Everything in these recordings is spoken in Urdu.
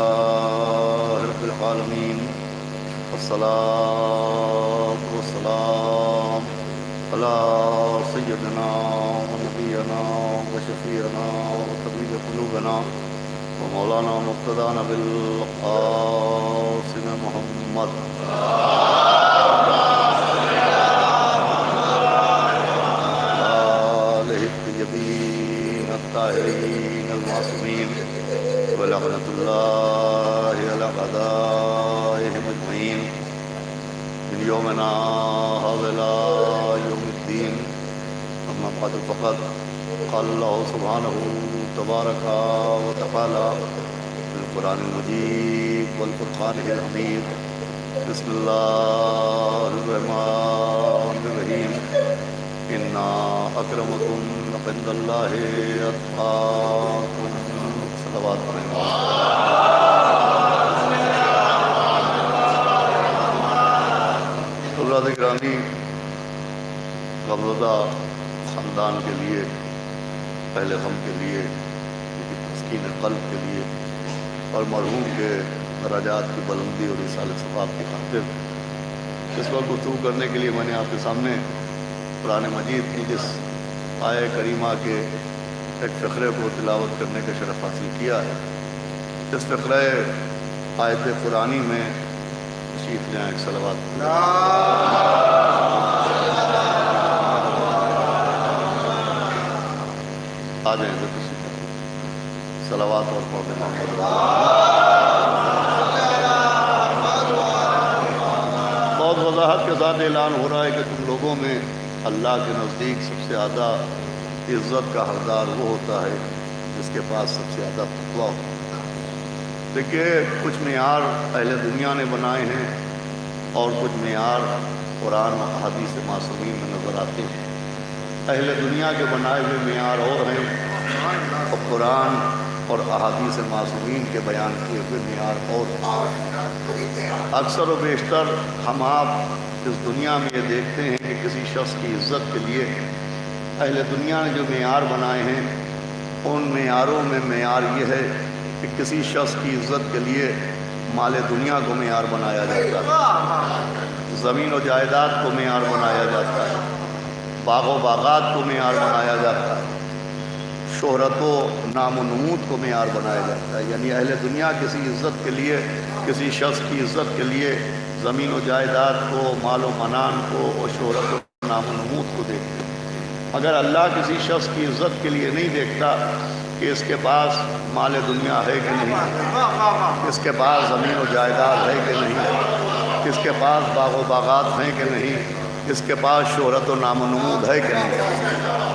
لله رب العالمين والصلاة والسلام على سيدنا ونبينا وشفيعنا وطبيب قلوبنا ومولانا مقتدانا بالقاسم محمد آله الطيبين الطاهرين المعصومين ولعنة الله على أعدائهم أجمعين من يومنا هذا إلى يوم الدين. أما بعد فقد قال الله سبحانه تبارك وتعالى في القرآن المجيد والفرقان الحميد. بسم الله الرحمن الرحيم. إن أكرمكم عند الله أتقاكم. صلوات حضرات گرامی، غمزدہ خاندان کے لیے، پہلے غم کے لیے، تسکین قلب کے لیے اور مرحوم کے درجات کی بلندی اور اصالہ ثواب کی خاطر اس وقت گفتگو کرنے کے لیے میں نے آپ کے سامنے قرآن مجید کی جس آیہ کریمہ کے ایک فقرے کو تلاوت کرنے کا شرف حاصل کیا ہے. اس فقرہ آیت قرآنی میں تشریف لیں. ایک صلوات آ جائیں تو صلوات اور پڑھیں. بہت وضاحت کے ساتھ اعلان ہو رہا ہے کہ تم لوگوں میں اللہ کے نزدیک سب سے زیادہ عزت کا حقدار وہ ہوتا ہے جس کے پاس سب سے زیادہ تقویٰ ہوتا ہے. دیکھیے، کچھ معیار اہل دنیا نے بنائے ہیں اور کچھ معیار قرآن و احادیث معصومین میں نظر آتے ہیں. اہل دنیا کے بنائے ہوئے معیار اور ہیں اور قرآن اور احادیث معصومین کے بیان کیے ہوئے معیار اور. اکثر و بیشتر ہم آپ اس دنیا میں یہ دیکھتے ہیں کہ کسی شخص کی عزت کے لیے اہل دنیا نے جو معیار بنائے ہیں ان معیاروں میں معیار یہ ہے کہ کسی شخص کی عزت کے لیے مال دنیا کو معیار بنایا جاتا ہے، زمین و جائیداد کو معیار بنایا جاتا ہے، باغ و باغات کو معیار بنایا جاتا ہے، شہرت و نام و نمود کو معیار بنایا جاتا ہے. یعنی اہل دنیا کسی عزت کے لیے، کسی شخص کی عزت کے لیے زمین و جائیداد کو، مال و منان کو اور شہرت و نام و نمود کو دیکھتے ہیں. اگر اللہ کسی شخص کی عزت کے لیے نہیں دیکھتا کہ اس کے پاس مال دنیا ہے کہ نہیں، اس کے پاس زمین و جائیداد ہے کہ نہیں، اس کے پاس باغ و باغات ہیں کہ نہیں، اس کے پاس شہرت و نام و نمود ہے کہ نہیں،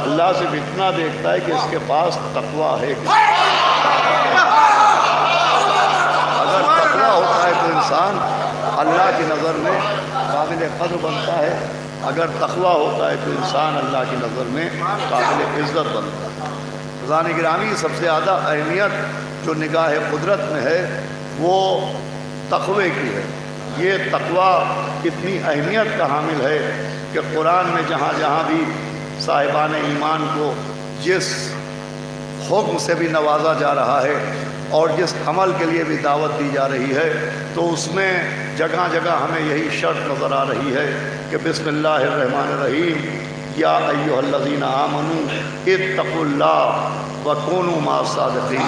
اللہ صرف اتنا دیکھتا ہے کہ اس کے پاس تقویٰ ہے کہ نہیں. اگر تقویٰ ہوتا ہے تو انسان اللہ کی نظر میں قابل قدر بنتا ہے. اگر تقویٰ ہوتا ہے تو انسان اللہ کی نظر میں قابل عزت بنتا ہے. رضان گرامی، سب سے زیادہ اہمیت جو نگاہ قدرت میں ہے وہ تقوی کی ہے. یہ تقویٰ اتنی اہمیت کا حامل ہے کہ قرآن میں جہاں جہاں بھی صاحبان ایمان کو جس حکم سے بھی نوازا جا رہا ہے اور جس عمل کے لیے بھی دعوت دی جا رہی ہے تو اس میں جگہ جگہ ہمیں یہی شرط نظر آ رہی ہے کہ بسم اللہ الرحمن الرحیم، یا ایھا الذین آمنوا اتقوا اللہ وکونوا مع الصادقین،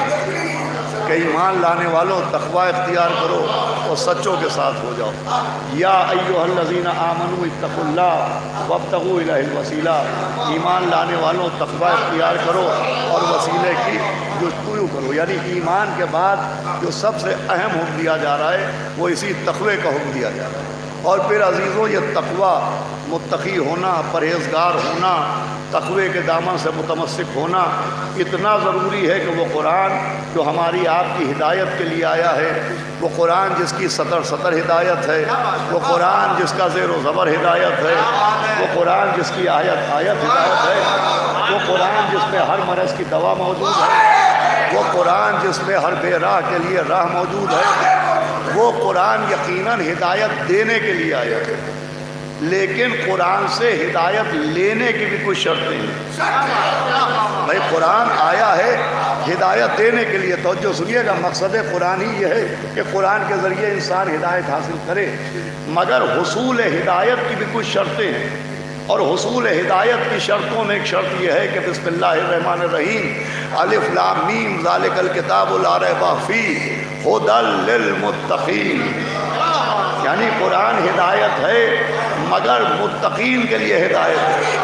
کہ ایمان لانے والوں تقوی اختیار کرو اور سچوں کے ساتھ ہو جاؤ. یا ایھا الذین آمنوا اتقوا اللہ وابتغوا الیہ الوسیلہ، ایمان لانے والوں تقوی اختیار کرو اور وسیلے کی جستجو کرو. یعنی ایمان کے بعد جو سب سے اہم حکم دیا جا رہا ہے وہ اسی تقوی کا حکم دیا جا رہا ہے. اور پھر عزیزوں، یہ تقوی، متقی ہونا، پرہیزگار ہونا، تقوی کے دامن سے متمسک ہونا اتنا ضروری ہے کہ وہ قرآن جو ہماری آپ کی ہدایت کے لیے آیا ہے، وہ قرآن جس کی سطر سطر ہدایت ہے، وہ قرآن جس کا زیر و زبر ہدایت ہے، وہ قرآن جس کی آیت آیت ہدایت ہے، وہ قرآن جس میں ہر مرض کی دوا موجود ہے، وہ قرآن جس میں ہر بے راہ کے لیے راہ موجود ہے، وہ قرآن یقیناً ہدایت دینے کے لیے آیا ہے. لیکن قرآن سے ہدایت لینے کی بھی کچھ شرطیں ہیں۔ بھائی قرآن آیا ہے ہدایت دینے کے لیے، توجہ سنیے گا، مقصد قرآن ہی یہ ہے کہ قرآن کے ذریعے انسان ہدایت حاصل کرے، مگر حصول ہدایت کی بھی کچھ شرطیں ہیں، اور حصول ہدایت کی شرطوں میں ایک شرط یہ ہے کہ بسم اللہ الرحمن الرحیم الف لام میم ذالک الکتاب لا ریب فیہ ھدی للمتقین، یعنی قرآن ہدایت ہے مگر متقین کے لیے ہدایت ہے،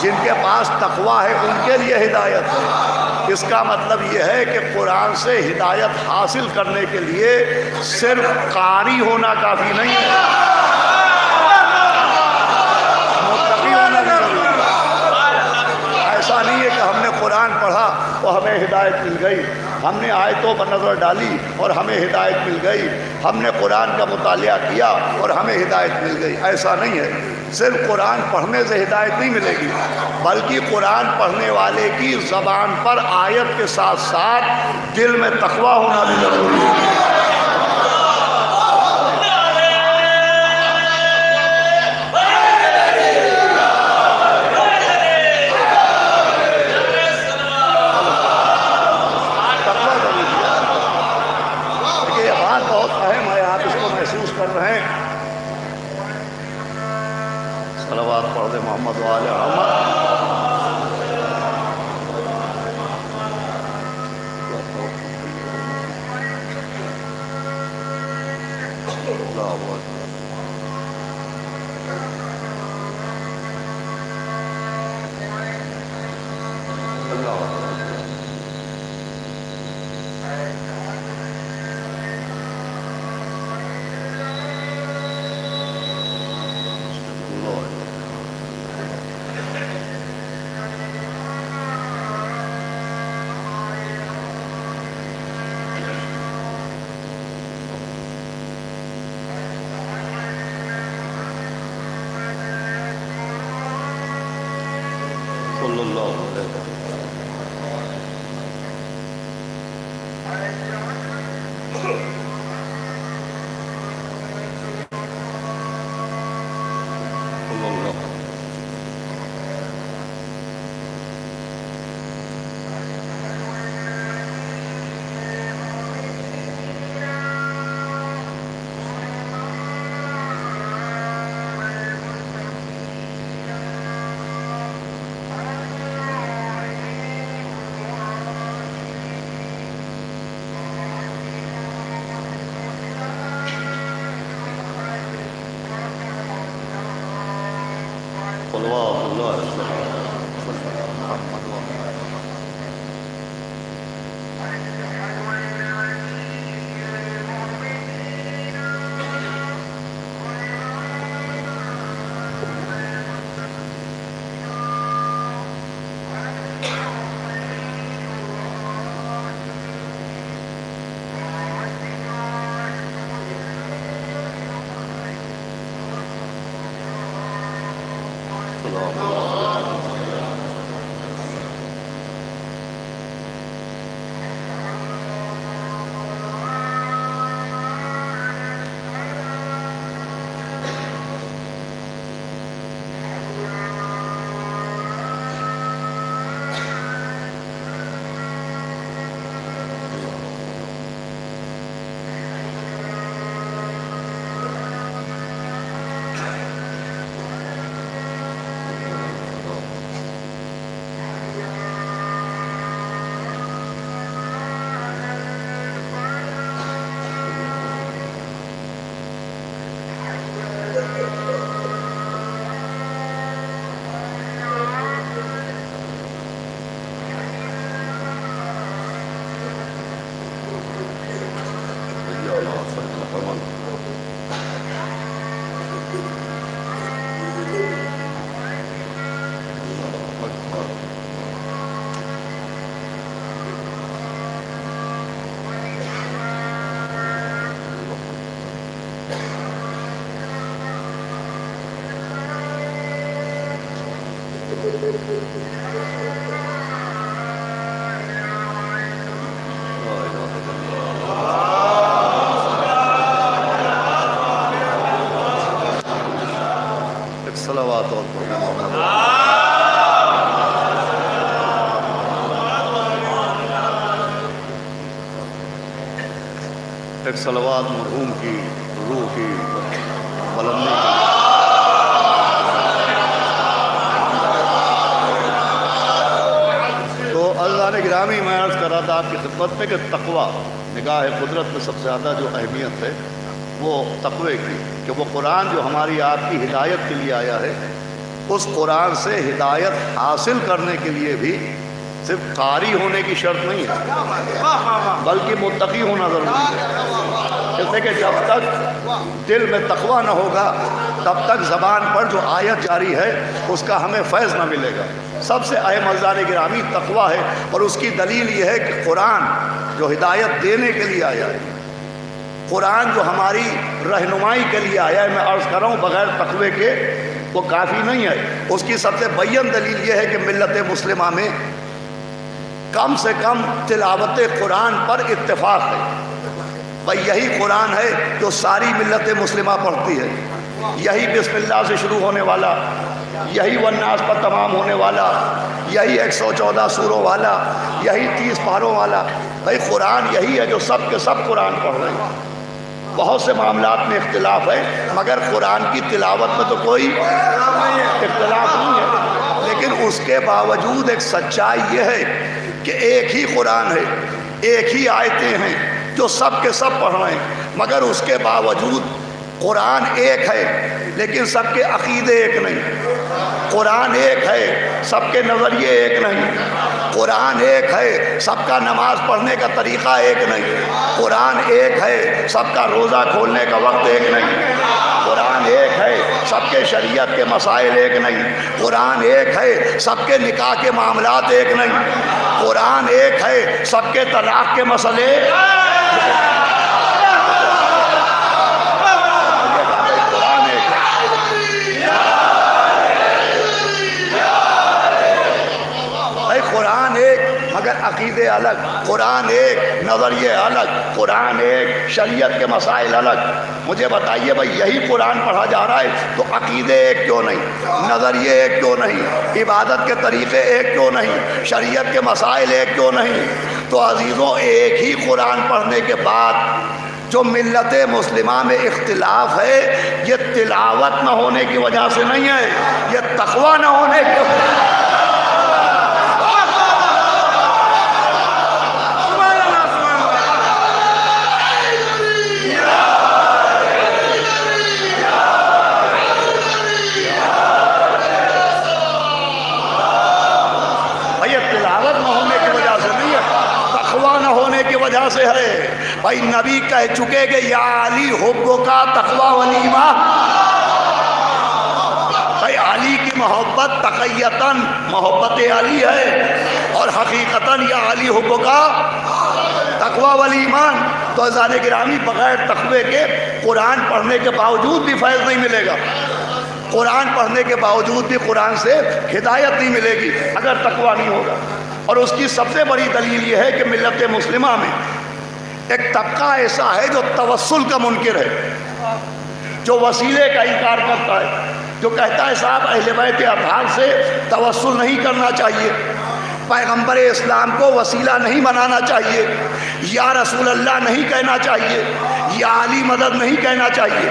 جن کے پاس تقویٰ ہے ان کے لیے ہدایت ہے۔ اس کا مطلب یہ ہے کہ قرآن سے ہدایت حاصل کرنے کے لیے صرف قاری ہونا کافی نہیں ہے، متقی ہونا بھی ضروری ہے۔ ایسا نہیں ہے کہ ہم نے قرآن پڑھا تو ہمیں ہدایت مل گئی، ہم نے آیتوں پر نظر ڈالی اور ہمیں ہدایت مل گئی، ہم نے قرآن کا مطالعہ کیا اور ہمیں ہدایت مل گئی، ایسا نہیں ہے۔ صرف قرآن پڑھنے سے ہدایت نہیں ملے گی، بلکہ قرآن پڑھنے والے کی زبان پر آیت کے ساتھ ساتھ دل میں تقویٰ ہونا بھی ضروری ہے۔ صلوات پڑھ دے محمد و آل محمد۔ صلی اللہ علیہ وسلم۔ ایک صلوات مرحوم کی روح کی بلندی کے لیے۔ تو اللہ نے گرامی میں عرض کر رہا تھا آپ کی خدمت میں کہ تقویٰ نگاہ قدرت میں سب سے زیادہ جو اہمیت ہے وہ تقوی کی، کہ وہ قرآن جو ہماری آپ کی ہدایت کے لیے آیا ہے، اس قرآن سے ہدایت حاصل کرنے کے لیے بھی صرف قاری ہونے کی شرط نہیں ہے، بلکہ متقی ہونا ضروری ہے۔ جیسے کہ جب تک دل میں تقویٰ نہ ہوگا تب تک زبان پر جو آیت جاری ہے اس کا ہمیں فیض نہ ملے گا۔ سب سے اہم عزیزان گرامی تقویٰ ہے، اور اس کی دلیل یہ ہے کہ قرآن جو ہدایت دینے کے لیے آیا ہے، قرآن جو ہماری رہنمائی کے لیے آیا ہے، میں عرض کر رہا ہوں بغیر تقوی کے وہ کافی نہیں ہے۔ اس کی سب سے بین دلیل یہ ہے کہ ملت مسلمہ میں کم سے کم تلاوت قرآن پر اتفاق ہے۔ بھائی یہی قرآن ہے جو ساری ملت مسلمہ پڑھتی ہے، یہی بسم اللہ سے شروع ہونے والا، یہی والناس پر تمام ہونے والا، یہی 114 سوروں والا، یہی 30 پاروں والا۔ بھائی قرآن یہی ہے جو سب کے سب قرآن پڑھ رہے ہیں۔ بہت سے معاملات میں اختلاف ہے، مگر قرآن کی تلاوت میں تو کوئی اختلاف نہیں ہے۔ لیکن اس کے باوجود ایک سچائی یہ ہے کہ ایک ہی قرآن ہے، ایک ہی آیتیں ہیں جو سب کے سب پڑھ رہے ہیں، مگر اس کے باوجود قرآن ایک ہے لیکن سب کے عقیدے ایک نہیں۔ قرآن ایک ہے، سب کے نظریے ایک نہیں۔ قرآن ایک ہے، سب کا نماز پڑھنے کا طریقہ ایک نہیں۔ قرآن ایک ہے، سب کا روزہ کھولنے کا وقت ایک نہیں۔ قرآن ایک ہے، سب کے شریعت کے مسائل ایک نہیں۔ قرآن ایک ہے، سب کے نکاح کے معاملات ایک نہیں۔ قرآن ایک ہے، سب کے طلاق کے مسئلے قرآن ایک مگر عقیدے الگ، قرآن ایک نظریے الگ، قرآن ایک شریعت کے مسائل الگ۔ مجھے بتائیے بھائی یہی قرآن پڑھا جا رہا ہے تو عقیدے ایک کیوں نہیں، نظریے ایک کیوں نہیں، عبادت کے طریقے ایک کیوں نہیں، شریعت کے مسائل ایک کیوں نہیں؟ تو عزیزوں ایک ہی قرآن پڑھنے کے بعد جو ملت مسلمہ میں اختلاف ہے یہ تلاوت نہ ہونے کی وجہ سے نہیں ہے، یہ تقویٰ نہ ہونے کی وجہ سے۔ کی وجہ سے ہے۔ بھائی نبی کہہ چکے کہ یا علی حب کا تقوی ولیمہ، بھائی علی کی محبت تقیتاً محبت علی ہے اور حقیقتاً یا علی حب کا تقوی ولیمان۔ تو عزیزان گرامی بغیر تقوی کے قرآن پڑھنے کے باوجود بھی فیض نہیں ملے گا، قرآن پڑھنے کے باوجود بھی قرآن سے ہدایت نہیں ملے گی اگر تقوی نہیں ہوگا۔ اور اس کی سب سے بڑی دلیل یہ ہے کہ ملت مسلمہ میں ایک طبقہ ایسا ہے جو توسل کا منکر ہے، جو وسیلے کا انکار کرتا ہے، جو کہتا ہے صاحب اہل بیت اطہار سے توسل نہیں کرنا چاہیے، پیغمبر اسلام کو وسیلہ نہیں بنانا چاہیے، یا رسول اللہ نہیں کہنا چاہیے، یا علی مدد نہیں کہنا چاہیے۔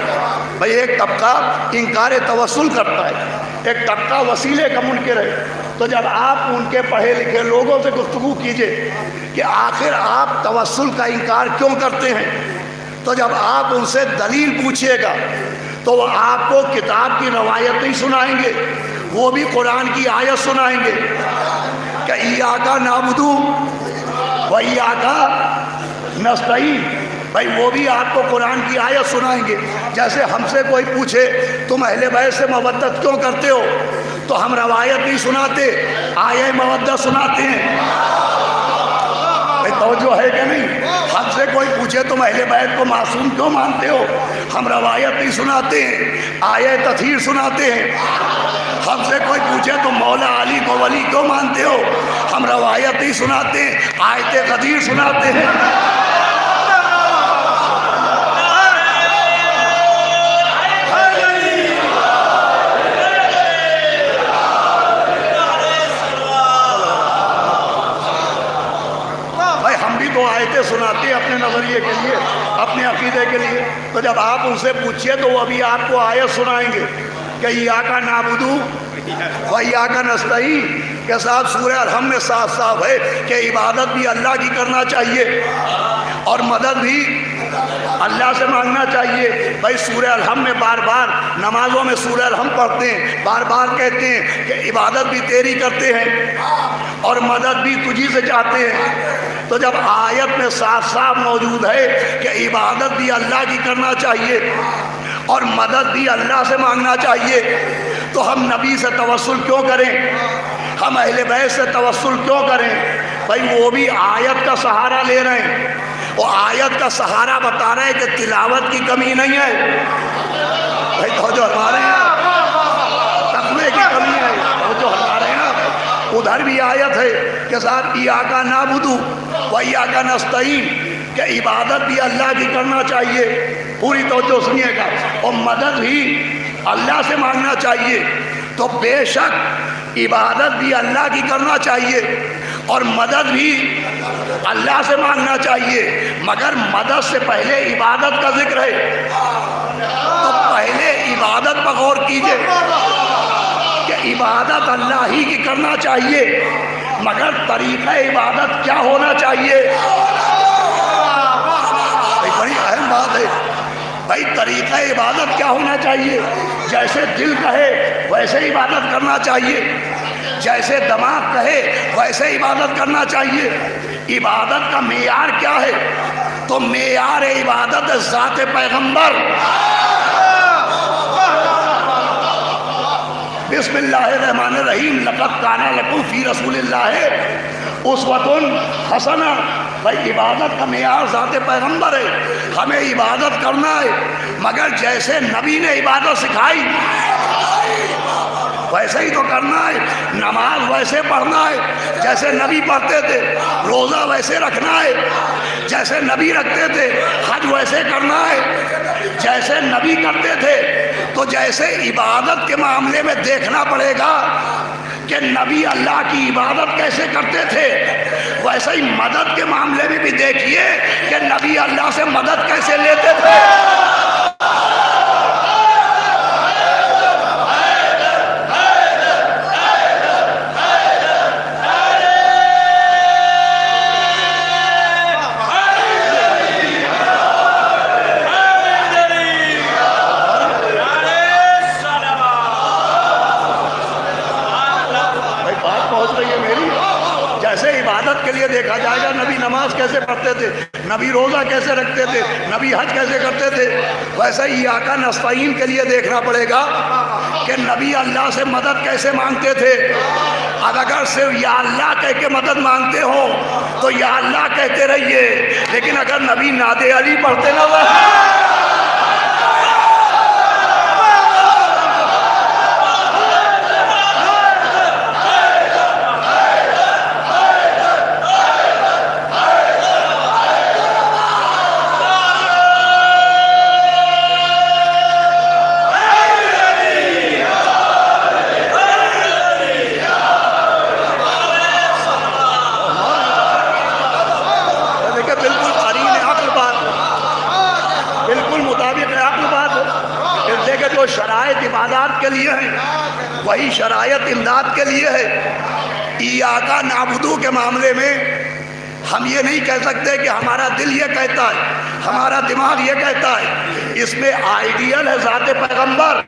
بھئی ایک طبقہ انکار توسل کرتا ہے، ایک طبقہ وسیلے کا منکر ہے۔ تو جب آپ ان کے پڑھے لکھے لوگوں سے گفتگو کیجئے کہ آخر آپ توسل کا انکار کیوں کرتے ہیں، تو جب آپ ان سے دلیل پوچھئے گا تو وہ آپ کو کتاب کی روایت نہیں سنائیں گے، وہ بھی قرآن کی آیت سنائیں گے کہ ایاک نعبد و ایاک نستعین۔ بھائی وہ بھی آپ کو قرآن کی آیت سنائیں گے۔ جیسے ہم سے کوئی پوچھے تم اہل بیت سے مودت کیوں کرتے ہو، تو ہم روایت نہیں سناتے، آیہ مودت سناتے ہیں۔ بھائی توجہ ہے کہ نہیں؟ ہم سے کوئی پوچھے تم اہل بیت کو معصوم کیوں مانتے ہو، ہم روایت نہیں سناتے ہیں، آیہ تطہیر سناتے ہیں۔ ہم سے کوئی پوچھے تم مولا علی کو ولی کیوں مانتے ہو، ہم روایت نہیں سناتے ہیں، آیت قدیر سناتے ہیں۔ تو آیتیں سناتے ہیں، اپنے نظریے نظریے کے لیے، اپنے عقیدے کے لیے، تو جب آپ ان سے پوچھیے تو وہ ابھی آپ کو آیت سنائیں گے کہ ایاک نعبد و ایاک نستعین کے ساتھ سورہ الحمد میں صاف صاف ہے کہ عبادت بھی اللہ کی کرنا چاہیے اور مدد بھی اللہ سے مانگنا چاہیے۔ بھائی سورہ الحمد میں بار بار نمازوں میں سورہ الحمد پڑھتے ہیں، بار بار کہتے ہیں کہ عبادت بھی تیری کرتے ہیں اور مدد بھی تجھی سے چاہتے ہیں، تو جب آیت میں صاف صاف موجود ہے کہ عبادت بھی اللہ کی کرنا چاہیے اور مدد بھی اللہ سے مانگنا چاہیے، تو ہم نبی سے توسل کیوں کریں؟ ہم اہل بیت سے توسل کیوں کریں؟ بھائی وہ بھی آیت کا سہارا لے رہے ہیں، وہ آیت کا سہارا بتا رہے ہیں کہ تلاوت کی کمی نہیں ہے۔ بھائی تو جو ہمارے یہاں تقوی کی کمی ہے، وہ جو ہمارے یہاں ادھر بھی آیت ہے کہ ساتھ ایاک نعبد و ایاک نستعین کہ عبادت بھی اللہ کی کرنا چاہیے، پوری توجہ سنیے گا، اور مدد بھی اللہ سے مانگنا چاہیے۔ تو بے شک عبادت بھی اللہ کی کرنا چاہیے اور مدد بھی اللہ سے مانگنا چاہیے، مگر مدد سے پہلے عبادت کا ذکر ہے، تو پہلے عبادت پر غور کیجئے کہ عبادت اللہ ہی کی کرنا چاہیے، مگر طریقہ عبادت کیا ہونا چاہیے؟ بڑی اہم بات ہے بھائی، طریقہ عبادت کیا ہونا چاہیے؟ جیسے دل کہے ویسے عبادت کرنا چاہیے، جیسے دماغ کہے ویسے عبادت کرنا چاہیے۔ عبادت کا معیار کیا ہے؟ تو معیار عبادت ذات پیغمبر۔ بسم اللہ الرحمن الرحیم، لقد کان لکم فی رسول اللہ اسوۃ حسنہ۔ بھائی عبادت کا معیار ذات پیغمبر ہے، ہمیں عبادت کرنا ہے مگر جیسے نبی نے عبادت سکھائی ویسے ہی تو کرنا ہے، نماز ویسے پڑھنا ہے جیسے نبی پڑھتے تھے، روزہ ویسے رکھنا ہے جیسے نبی رکھتے تھے، حج ویسے کرنا ہے جیسے نبی کرتے تھے۔ تو جیسے عبادت کے معاملے میں دیکھنا پڑے گا کہ نبی اللہ کی عبادت کیسے کرتے تھے، ویسے ہی مدد کے معاملے میں بھی دیکھیے کہ نبی اللہ سے مدد کیسے لیتے تھے۔ عبادت کے لیے دیکھا جائے گا نبی نماز کیسے پڑھتے تھے، نبی روزہ کیسے رکھتے تھے، نبی حج کیسے کرتے تھے، ویسے ہی ایاک نستعین کے لیے دیکھنا پڑے گا کہ نبی اللہ سے مدد کیسے مانگتے تھے۔ اب اگر صرف یا اللہ کہہ کے مدد مانگتے ہو تو یا اللہ کہتے رہیے، لیکن اگر نبی نعت علی پڑھتے نہ ہو شرائط عبادات کے لیے ہیں وہی شرائط امداد کے لیے ہے۔ ایاک نعبد کے معاملے میں ہم یہ نہیں کہہ سکتے کہ ہمارا دل یہ کہتا ہے، ہمارا دماغ یہ کہتا ہے، اس میں آئیڈیل ہے ذات پیغمبر۔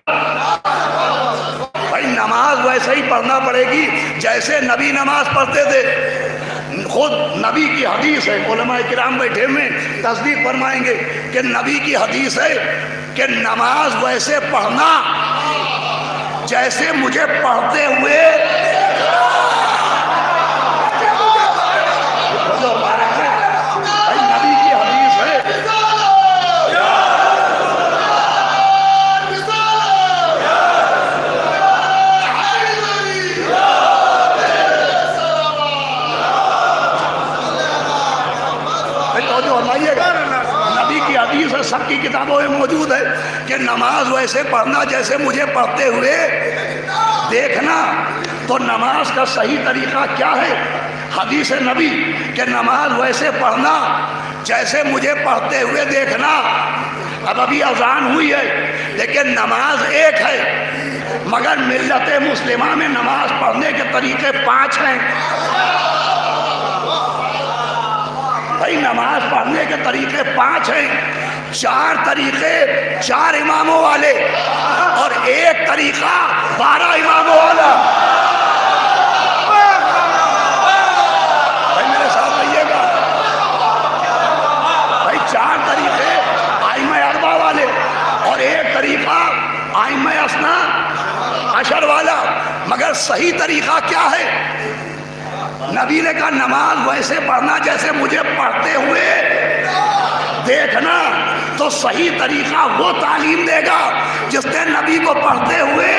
بھائی نماز ویسے ہی پڑھنا پڑے گی جیسے نبی نماز پڑھتے تھے، خود نبی کی حدیث ہے، علماء کرام بیٹھے میں تصدیق فرمائیں گے کہ نبی کی حدیث ہے کہ نماز ویسے پڑھنا جیسے مجھے پڑھتے ہوئے نبی کی حدیث ہے۔ نبی کی حدیث ہے، سب کی کتابوں میں موجود ہے کہ نماز ویسے پڑھنا جیسے مجھے پڑھتے ہوئے دیکھنا۔ تو نماز کا صحیح طریقہ کیا ہے؟ حدیث نبی کہ نماز ویسے پڑھنا جیسے مجھے پڑھتے ہوئے دیکھنا. اب ابھی اذان ہوئی ہے لیکن نماز ایک ہے، مگر ملت مسلمہ میں نماز پڑھنے کے طریقے 5 ہیں. بھائی نماز پڑھنے کے طریقے 5 ہیں. 4 طریقے 4 اماموں والے اور 1 طریقہ 12 اماموں والا. بھائی میرے ساتھ رہیے گا. بھائی 4 طریقے ائمہ 4 والے اور 1 طریقہ ائمہ 12 والا. مگر صحیح طریقہ کیا ہے؟ نبی نے کہا نماز ویسے پڑھنا جیسے مجھے پڑھتے ہوئے دیکھنا. تو صحیح طریقہ وہ تعلیم دے گا جس نے نبی کو پڑھتے ہوئے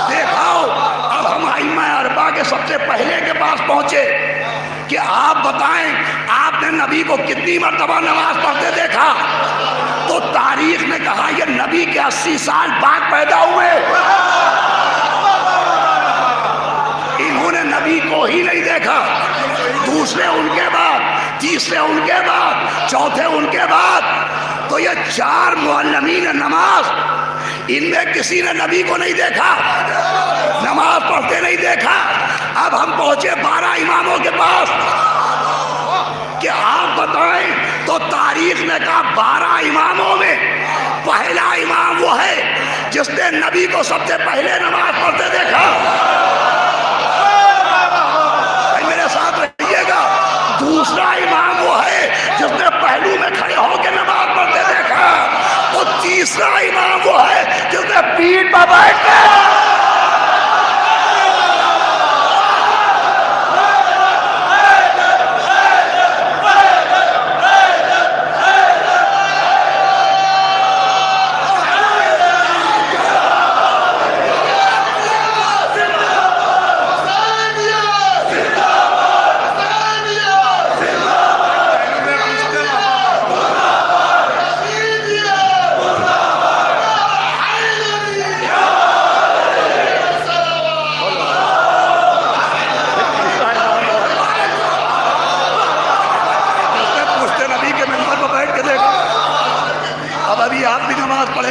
دیکھا ہو. اب ہم ائمہ 4 کے سب سے پہلے کے پاس پہنچے کہ آپ بتائیں آپ نے نبی کو کتنی مرتبہ نماز پڑھتے دیکھا؟ تو تاریخ نے کہا یہ نبی کے 80 سال بعد پیدا ہوئے. انہوں نے نبی کو ہی نہیں دیکھا. دوسرے ان کے بعد، تیسرے ان کے بعد، چوتھے ان کے بعد. تو یہ 4 معلمین نماز، ان میں کسی نے نبی کو نہیں دیکھا، نماز پڑھتے نہیں دیکھا. اب ہم پہنچے 12 اماموں کے پاس کہ آپ بتائیں. تو تاریخ نے کہا 12 اماموں میں پہلا امام وہ ہے جس نے نبی کو سب سے پہلے نماز پڑھتے دیکھا. میرے ساتھ رہیے گا. دوسرا امام وہ ہے جس نے پہلو میں کھڑے ہو کے نماز پڑھتے دیکھا. اور تیسرا امام وہ ہے جس نے پیٹھ پر بیٹھ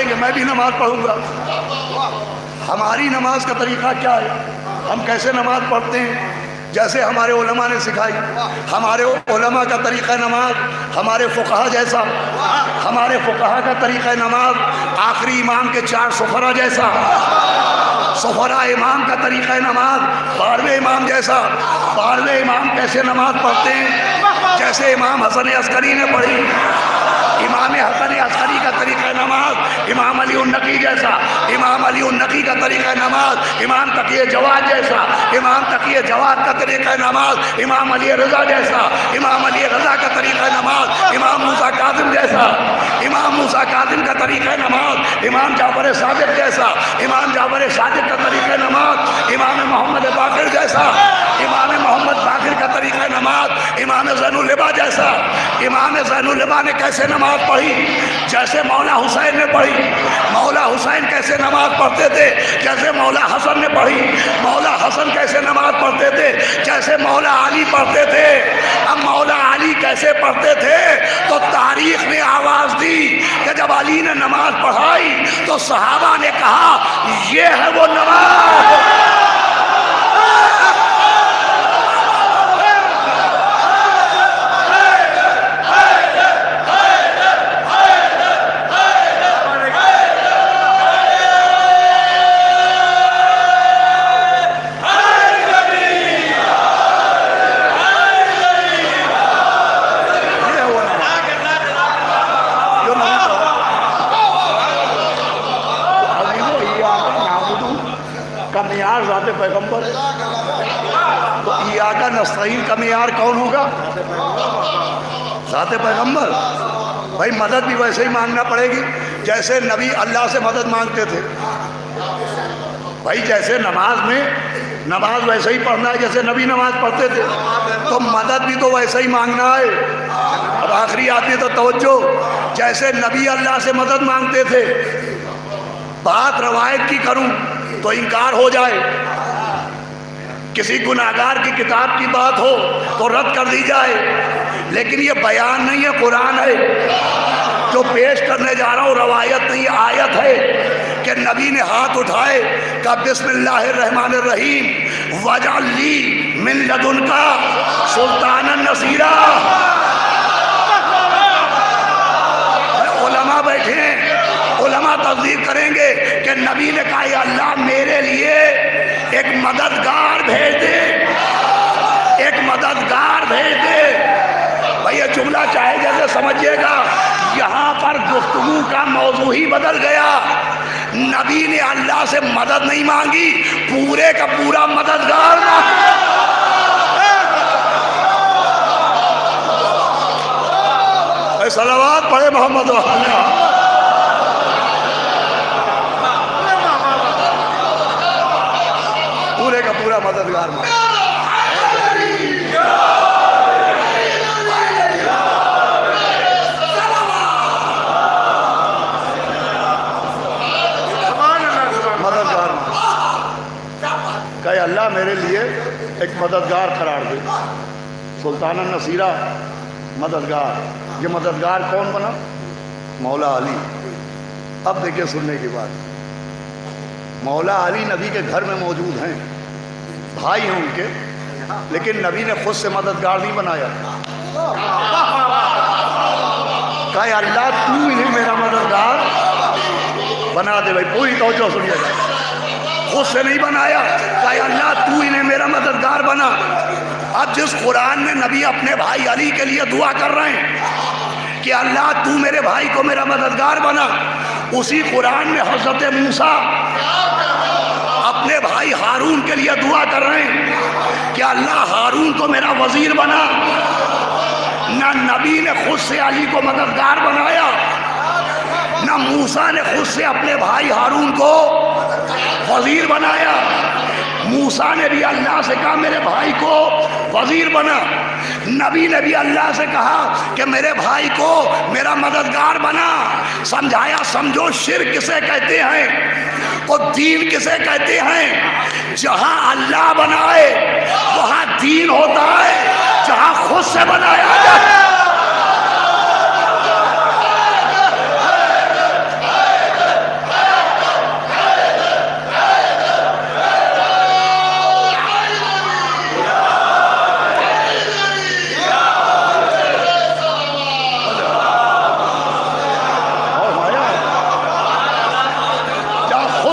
کے میں بھی نماز پڑھوں گا. ہماری نماز کا طریقہ کیا ہے؟ ہم کیسے نماز پڑھتے ہیں؟ جیسے ہمارے علماء نے سکھائی. ہمارے علماء کا طریقہ نماز ہمارے فقہا جیسا. ہمارے فقہا کا طریقہ نماز آخری امام کے 4 سفرا جیسا. سفرا امام کا طریقہ نماز 12ویں امام جیسا. 12ویں امام کیسے نماز پڑھتے ہیں؟ جیسے امام حسن عسکری نے پڑھی. امام حسن عسکری کا طریقہ نماز امام علی النقی جیسا. امام علی النقی کا طریقہ نماز امام تقی جواد جیسا. امام تقی جواد کا طریقہ نماز امام علی رضا جیسا. امام علی رضا کا طریقہ نماز امام موسیٰ کاظم جیسا. امام موسیٰ کاظم کا طریقہ نماز امام جعفر صادق جیسا. امام جعفر صادق کا طریقہ نماز امام محمد باقر جیسا. امام محمد باقر کا طریقہ نماز امام زین العبا جیسا. امام زین العبا نے کیسے نماز پڑھی؟ جیسے مولا حسین نے پڑھی. مولا حسین کیسے نماز پڑھتے تھے؟ جیسے مولا حسن نے پڑھی. مولا حسن کیسے نماز پڑھتے تھے؟ جیسے مولا علی پڑھتے تھے. اب مولا علی کیسے پڑھتے تھے؟ تو تاریخ نے آواز دی کہ جب علی نے نماز پڑھائی تو صحابہ نے کہا یہ ہے وہ نماز. ذات پیغمبر. تو ایاک نستعین کا معیار کون ہوگا؟ ذات پیغمبر. بھائی مدد بھی ویسے ہی مانگنا پڑے گی جیسے نبی اللہ سے مدد مانگتے تھے. بھائی جیسے نماز ویسے ہی پڑھنا ہے جیسے نبی نماز پڑھتے تھے. تو مدد بھی تو ویسے ہی مانگنا ہے. اور آخری آدمی تو توجہ، جیسے نبی اللہ سے مدد مانگتے تھے. بات روایت کی کروں تو انکار ہو جائے کسی گناہگار کی کتاب کی بات ہو تو رد کر دی جائے، لیکن یہ بیان نہیں ہے، قرآن ہے جو پیش کرنے جا رہا ہوں، روایت نہیں آیت ہے کہ نبی نے ہاتھ اٹھائے، کہا بسم اللہ الرحمن الرحیم وَاجْعَلْ لِي مِن لَدُنْكَ سُلْطَانًا نَصِيرًا۔ علماء بیٹھے ہیں، علماء تصدیق کریں گے کہ نبی نے کہا یا اللہ میرے لیے ایک مددگار بھیج دے، ایک مددگار بھیج دے۔ بھئی یہ جملہ چاہے جیسے سمجھیے گا، یہاں پر گفتگو کا موضوع ہی بدل گیا۔ نبی نے اللہ سے مدد نہیں مانگی، پورے کا پورا مددگار مانگا۔ صلوات پڑھے محمد وعلیہ۔ پورے کا پورا مددگار مانگا۔ کہ اللہ میرے لیے ایک مددگار قرار دے، سلطان النصیرہ، مددگار۔ یہ مددگار کون بنا؟ مولا علی۔ اب دیکھیں سننے کی بات، مولا علی نبی کے گھر میں موجود ہیں، بھائی ہیں ان کے، لیکن نبی نے خود سے مددگار نہیں بنایا۔ کہ اللہ تو انہیں میرا مددگار بنا دے۔ بھائی پوری توجہ سنیے گا، خود سے نہیں بنایا، کہ اللہ تو انہیں میرا مددگار بنا۔ اب جس قرآن میں نبی اپنے بھائی علی کے لیے دعا کر رہے ہیں کہ اللہ تو میرے بھائی کو میرا مددگار بنا، اسی قرآن میں حضرت موسیٰ اپنے بھائی ہارون کے لیے دعا کر رہے ہیں کہ اللہ ہارون کو میرا وزیر بنا۔ نہ نبی نے خود سے علی کو مددگار بنایا، نہ موسیٰ نے خود سے اپنے بھائی ہارون کو وزیر بنایا۔ موسیٰ نے بھی اللہ سے کہا میرے بھائی کو وزیر بنا، نبی نے بھی اللہ سے کہا کہ میرے بھائی کو میرا مددگار بنا۔ سمجھایا سمجھو شرک کسے کہتے ہیں اور دین کسے کہتے ہیں؟ جہاں اللہ بنائے وہاں دین ہوتا ہے، جہاں خود سے بنایا جائے۔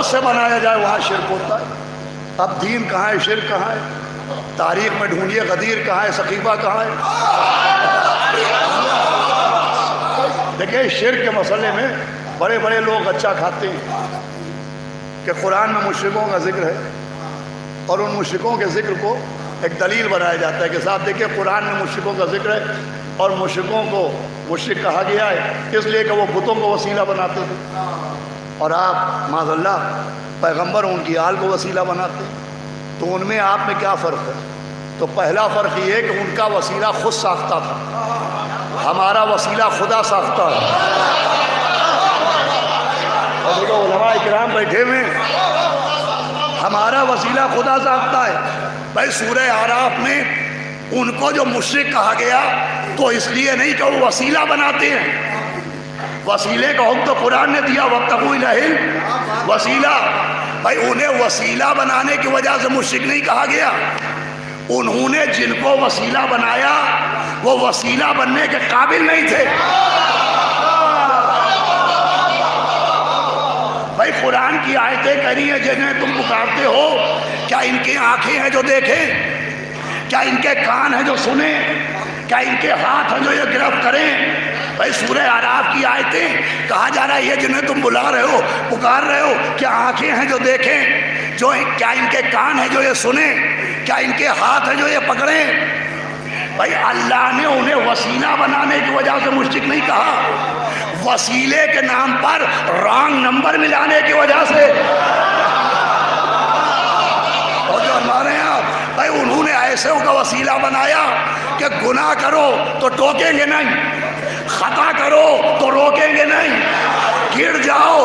سے بنایا جائے وہاں شرک ہوتا ہے۔ اب دین کہاں ہے، شرک کہاں ہے؟ تاریخ میں ڈھونڈیے، غدیر کہاں ہے، سقیفہ کہاں ہے؟ دیکھیں شرک کے مسئلے میں بڑے بڑے لوگ اچھا کھاتے ہیں کہ قرآن میں مشرکوں کا ذکر ہے، اور ان مشرکوں کے ذکر کو ایک دلیل بنایا جاتا ہے کہ صاحب دیکھیں قرآن میں مشرکوں کا ذکر ہے، اور مشرکوں کو مشرک کہا گیا ہے اس لیے کہ وہ بتوں کو وسیلہ بناتے تھے، اور آپ معاذ اللہ پیغمبر ان کی آل کو وسیلہ بناتے ہیں۔ تو ان میں آپ میں کیا فرق ہے؟ تو پہلا فرق یہ ہے کہ ان کا وسیلہ خود ساختہ تھا، ہمارا وسیلہ خدا ساختہ ہے۔ اور دیکھو علماء اکرام بیٹھے ہوئے، ہمارا وسیلہ خدا ساختہ ہے۔ بھائی سورہ اعراف میں ان کو جو مشرک کہا گیا تو اس لیے نہیں کہ وہ وسیلہ بناتے ہیں، وسیلے کا حکم تو قرآن نے دیا وابتغوا الیہ الوسیلہ۔ بھائی انہیں وسیلہ بنانے کی وجہ سے مشرک نہیں کہا گیا، انہوں نے جن کو وسیلہ بنایا وہ وسیلہ بننے کے قابل نہیں تھے۔ بھائی قرآن کی آیتیں کہہ رہی ہیں جنہیں تم پکارتے ہو، کیا ان کی آنکھیں ہیں جو دیکھیں؟ کیا ان کے کان ہیں جو سنیں؟ کیا ان کے ہاتھ ہیں جو یہ گرفت کریں؟ بھائی سورہ اعراف کی آیتیں کہا جا رہا ہے یہ جنہیں تم بلا رہے ہو، پکار رہے ہو، کیا آنکھیں ہیں جو دیکھیں؟ کیا ان کے کان ہیں جو یہ سنیں؟ کیا ان کے ہاتھ ہیں جو یہ پکڑیں؟ بھائی اللہ نے انہیں وسیلہ بنانے کی وجہ سے مشرک نہیں کہا، وسیلے کے نام پر رانگ نمبر ملانے کی وجہ سے۔ اور جو ہمارے یہاں بھائی انہوں نے ایسے کا وسیلہ بنایا کہ گناہ کرو تو ٹوکیں گے نہیں، خطا کرو تو روکیں گے نہیں، گر جاؤ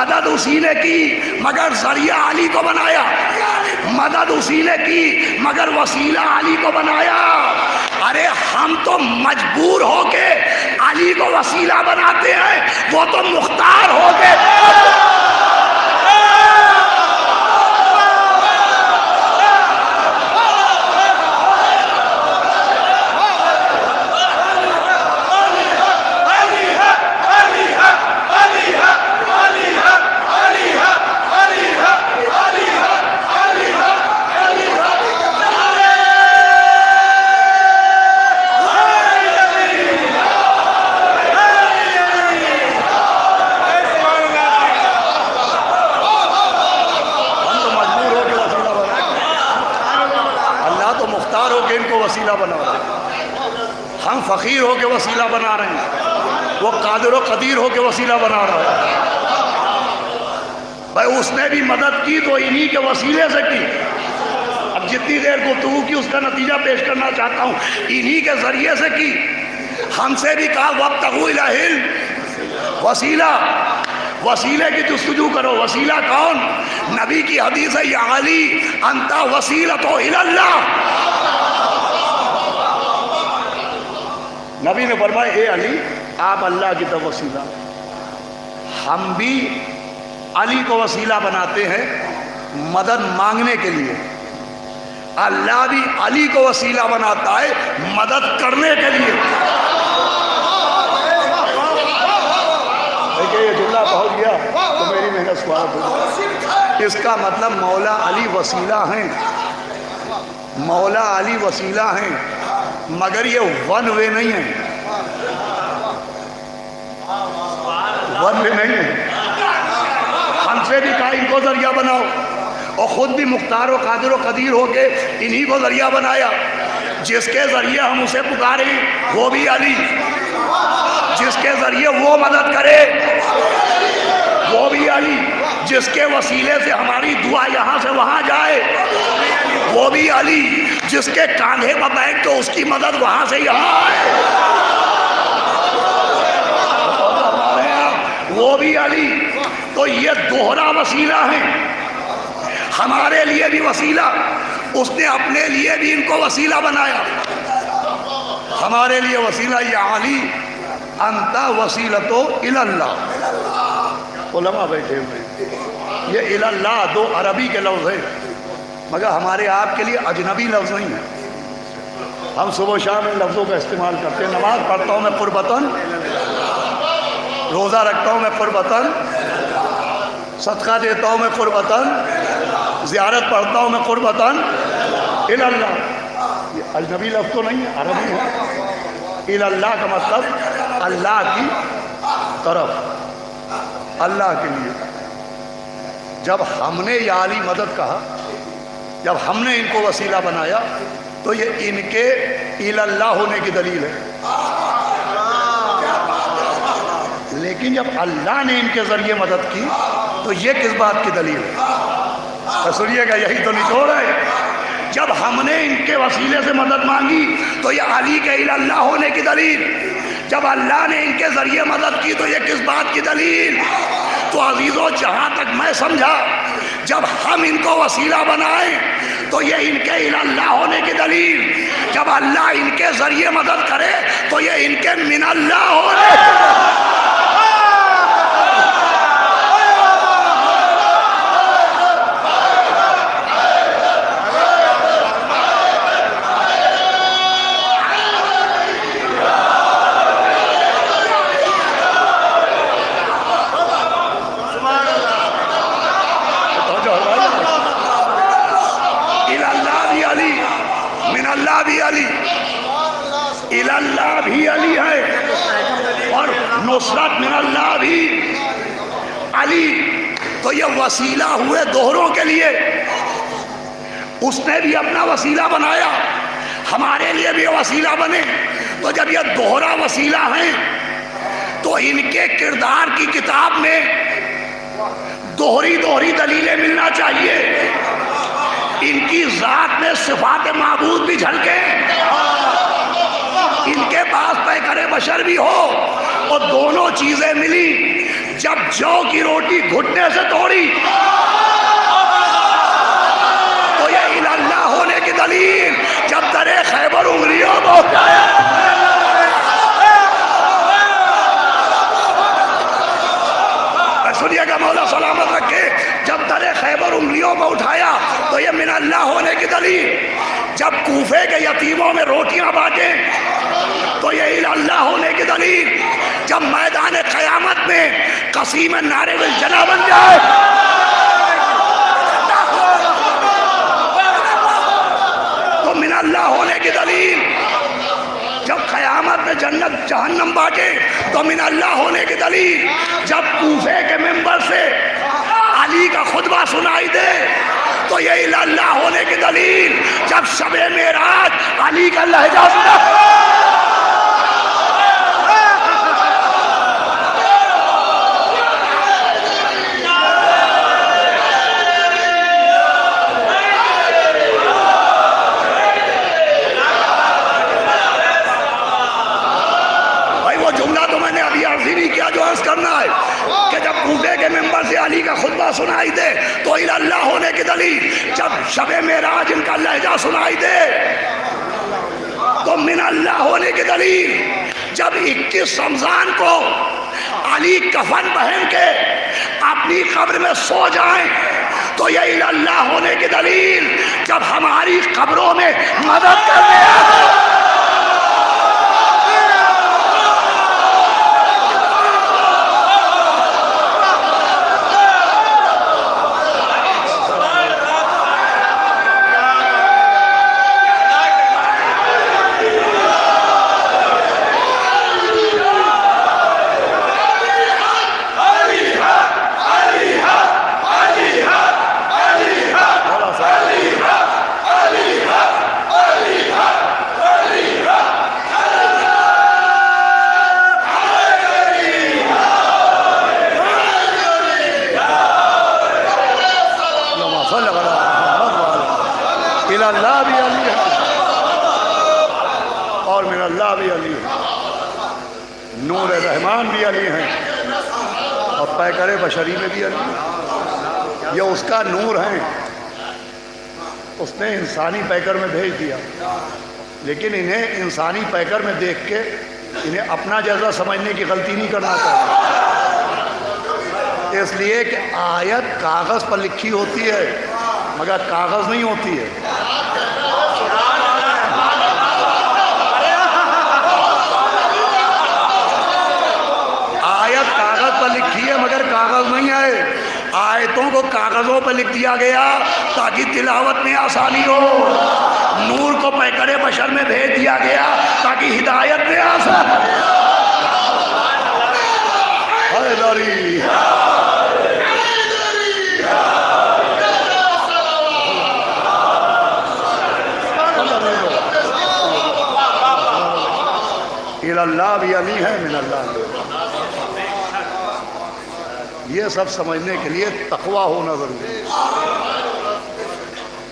مدد اسی نے کی مگر ذریعہ علی کو بنایا، مدد اسی نے کی مگر وسیلہ علی کو بنایا۔ ارے ہم تو مجبور ہو کے علی کو وسیلہ بناتے ہیں، وہ تو مختار ہو کے وسیلہ بنا رہے ہیں، ہم فقیر ہو کے وسیلہ بنا رہے ہیں، وہ قادر و قدیر ہو کے وسیلہ بنا رہا ہے۔ بھائی اس نے بھی مدد کی تو انہی کے وسیلے سے کی۔ اب جتنی دیر گفتگو کی اس کا نتیجہ پیش کرنا چاہتا ہوں، انہی کے ذریعے سے کی۔ ہم سے بھی کہا وابتغوا الی العلم، وسیلہ، وسیلے کی جستجو کرو۔ وسیلہ کون؟ نبی کی حدیث ہے یا علی انت وسیلۃ الی اللہ۔ نبی نے فرمایا اے علی آپ اللہ کی طرف وسیلہ۔ ہم بھی علی کو وسیلہ بناتے ہیں مدد مانگنے کے لیے، اللہ بھی علی کو وسیلہ بناتا ہے مدد کرنے کے لیے۔ دیکھیں یہ جملہ پہنچ گیا تو میری محنت سوال ہو۔ اس کا مطلب مولا علی وسیلہ ہیں، مولا علی وسیلہ ہیں، مگر یہ ون وے نہیں ہے، ون وے نہیں ہے۔ ہم سے بھی کہا ان کو ذریعہ بناؤ، اور خود بھی مختار و قادر و قدیر ہو کے انہی کو ذریعہ بنایا۔ جس کے ذریعے ہم اسے پکاریں وہ بھی علی، جس کے ذریعے وہ مدد کرے وہ بھی علی، جس کے وسیلے سے ہماری دعا یہاں سے وہاں جائے وہ بھی علی، جس کے کاندھے پر بیٹھ تو اس کی مدد وہاں سے یہاں آئے وہ بھی علی۔ تو یہ دوہرا وسیلہ ہے، ہمارے لیے بھی وسیلہ، اس نے اپنے لیے بھی ان کو وسیلہ بنایا۔ ہمارے لیے وسیلہ یا علی انت وسیلۃ الی اللہ۔ علماء بیٹھے ہوئے، یہ الی اللہ دو عربی کے لفظ ہیں، مگر ہمارے آپ کے لیے اجنبی لفظ نہیں ہے۔ ہم صبح و شام ان لفظوں کا استعمال کرتے ہیں۔ نماز پڑھتا ہوں میں قربتاً، روزہ رکھتا ہوں میں قربتاً، صدقہ دیتا ہوں میں قربتاً، زیارت پڑھتا ہوں میں قربتاً الی اللہ۔ یہ اجنبی لفظ تو نہیں ہے، عربی ہے۔ الی اللہ کا مطلب اللہ کی طرف، اللہ کے لیے۔ جب ہم نے یا علی مدد کہا، جب ہم نے ان کو وسیلہ بنایا تو یہ ان کے الی اللہ ہونے کی دلیل ہے۔ لیکن جب اللہ نے ان کے ذریعے مدد کی تو یہ کس بات کی دلیل ہے؟ سنیے گا، یہی تو نچوڑ ہے۔ جب ہم نے ان کے وسیلے سے مدد مانگی تو یہ علی کے الی اللہ ہونے کی دلیل، جب اللہ نے ان کے ذریعے مدد کی تو یہ کس بات کی دلیل؟ تو عزیزو جہاں تک میں سمجھا، جب ہم ان کو وسیلہ بنائیں تو یہ ان کے الی اللہ ہونے کی دلیل، جب اللہ ان کے ذریعے مدد کرے تو یہ ان کے من اللہ ہونے کی دلیل۔ اللہ بھی علی ہے اور نصرت من اللہ بھی علی۔ تو یہ وسیلہ ہوئے دوہروں کے لیے، اس نے بھی اپنا وسیلہ بنایا، ہمارے لیے بھی وسیلہ بنے۔ تو جب یہ دوہرا وسیلہ ہیں تو ان کے کردار کی کتاب میں دوہری دوہری دلیلیں ملنا چاہیے، ان کی ذات میں صفات معبود بھی جھلکے، ان کے پاس پیکر بشر بھی ہو، اور دونوں چیزیں ملی۔ جب جو کی روٹی گھٹنے سے توڑی تو یہ اللہ ہونے کی دلیل جب درے خیبر انگلیوں کو اٹھایا سنیے گا مولا سلامت رکھے جب درے خیبر انگلیوں کو اٹھایا تو یہ من اللہ ہونے کی دلیل جب کوفے کے یتیموں میں روٹیاں بانٹیں تو یہ اللہ ہونے کی دلیل جب میدان قیامت میں قسیم نار الجنہ بن جائے تو من اللہ ہونے کی دلیل جب قیامت میں جنت جہنم بانٹے تو من اللہ ہونے کی دلیل جب کوفے کے منبر سے علی کا خطبہ سنائی دے تو یہ اللہ ہونے کی دلیل جب شب معراج علی کا لہجہ سنا علی کا خطبہ سنائی دے تو اللہ ہونے کی دلیل جب شب معراج ان کا لہجہ سنائی دے تو من اللہ ہونے کی دلیل جب 21 رمضان کو علی کفن پہن کے اپنی قبر میں سو جائیں تو یہ اللہ ہونے کی دلیل جب ہماری قبروں میں مدد کرنے آئے اللہ بھی علی ہے اور من اللہ بھی علی ہے نور رحمان بھی علی ہیں اور پیکر بشری میں بھی علی ہے یہ اس کا نور ہے اس نے انسانی پیکر میں بھیج دیا لیکن انہیں انسانی پیکر میں دیکھ کے انہیں اپنا جیسا سمجھنے کی غلطی نہیں کرنا چاہیے اس لیے کہ آیت کاغذ پر لکھی ہوتی ہے مگر کاغذ نہیں ہوتی ہے آیت کاغذ پر لکھی ہے مگر کاغذ نہیں ہے آیتوں کو کاغذوں پر لکھ دیا گیا تاکہ تلاوت میں آسانی ہو نور کو پیکر بشر میں بھیج دیا گیا تاکہ ہدایت میں آسانی حیدری اللہ بھی علی ہے من اللہ یہ سب سمجھنے کے لیے تقویٰ ہونا ضروری ہے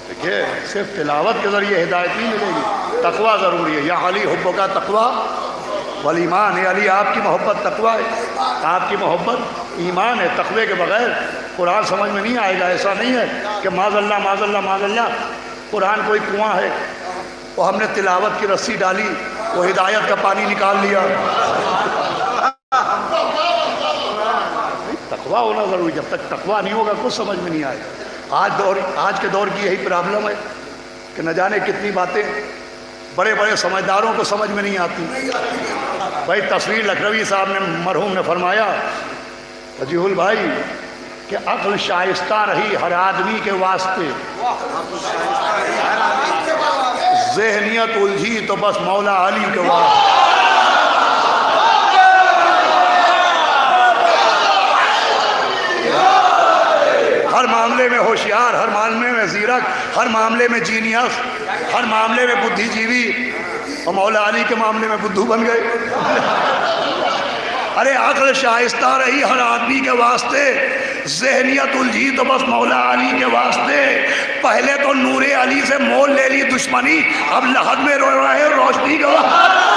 دیکھیے صرف تلاوت کے ذریعے ہدایت نہیں ملے گی تقویٰ ضروری ہے یا علی حب کا تقویٰ والایمان ہے علی آپ کی محبت تقویٰ ہے آپ کی محبت ایمان ہے تقوی کے بغیر قرآن سمجھ میں نہیں آئے گا ایسا نہیں ہے کہ معاذ اللہ معاذ اللہ معاذ اللہ قرآن کوئی کنواں ہے وہ ہم نے تلاوت کی رسی ڈالی وہ ہدایت کا پانی نکال لیا تقویٰ ہونا ضروری جب تک تقویٰ نہیں ہوگا کچھ سمجھ میں نہیں آئے آج کے دور کی یہی پرابلم ہے کہ نہ جانے کتنی باتیں بڑے بڑے سمجھداروں کو سمجھ میں نہیں آتی بھائی تصویر لکھنوی صاحب نے مرحوم نے فرمایا وجیہ بھائی کہ عقل شائستہ رہی ہر آدمی کے واسطے ذہنیت الجھی تو بس مولا علی کے واسطے ہر معاملے میں ہوشیار ہر معاملے میں زیرک ہر معاملے میں جینیس ہر معاملے میں بدھی جیوی اور مولا علی کے معاملے میں بدھو بن گئے ارے عقل شائستہ رہی ہر آدمی کے واسطے ذہنیت الجھی تو بس مولا علی کے واسطے پہلے تو نور علی سے مول لے لی دشمنی اب لحد میں رو رہے روشنی کے واسطے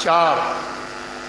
4।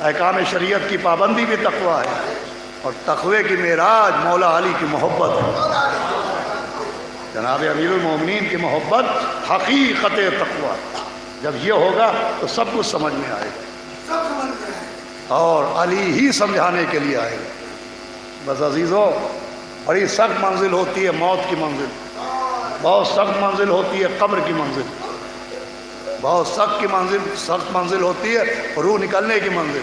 احکام شریعت کی پابندی بھی تقویٰ ہے، اور تقوی کی معراج مولا علی کی محبت ہے، جناب امیر المومنین کی محبت حقیقت تقویٰ۔ جب یہ ہوگا تو سب کچھ سمجھ میں آئے گا، اور علی ہی سمجھانے کے لیے آئے گا۔ بس عزیزو، بڑی سخت منزل ہوتی ہے موت کی منزل، بہت سخت منزل ہوتی ہے قبر کی منزل، بہت سخت منزل ہوتی ہے روح نکلنے کی منزل۔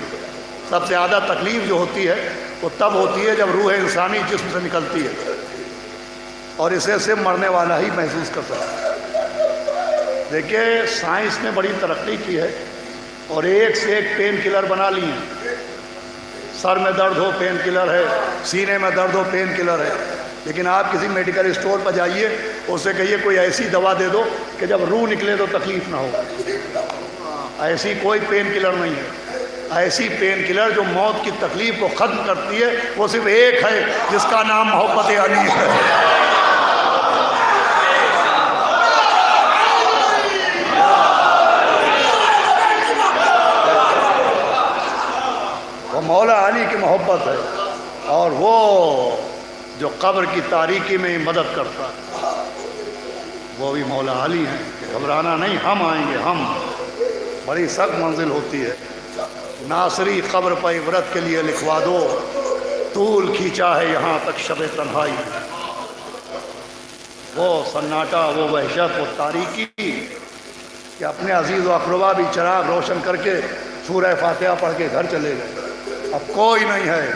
سب سے زیادہ تکلیف جو ہوتی ہے وہ تب ہوتی ہے جب روح انسانی جسم سے نکلتی ہے، اور اسے صرف مرنے والا ہی محسوس کر سکتا ہے۔ دیکھیے سائنس نے بڑی ترقی کی ہے، اور ایک سے ایک پین کلر بنا لی ہیں۔ سر میں درد ہو پین کلر ہے، سینے میں درد ہو پین کلر ہے، لیکن آپ کسی میڈیکل اسٹور پر جائیے، اس سے کہیے کوئی ایسی دوا دے دو کہ جب روح نکلے تو تکلیف نہ ہو۔ ایسی کوئی پین کلر نہیں ہے۔ ایسی پین کلر جو موت کی تکلیف کو ختم کرتی ہے وہ صرف ایک ہے، جس کا نام محبت علی ہے۔ وہ مولا علی کی محبت ہے، اور وہ جو قبر کی تاریکی میں مدد کرتا ہے وہ بھی مولا علی ہیں۔ گھبرانا نہیں، ہم آئیں گے، ہم۔ بڑی سخت منزل ہوتی ہے۔ ناصری قبر پر عبرت کے لیے لکھوا دو، طول کھینچا ہے یہاں تک شب تنہائی۔ وہ سناٹا، وہ وحشت، وہ تاریکی کہ اپنے عزیز و اقربا بھی چراغ روشن کر کے سورہ فاتحہ پڑھ کے گھر چلے گئے، اب کوئی نہیں ہے،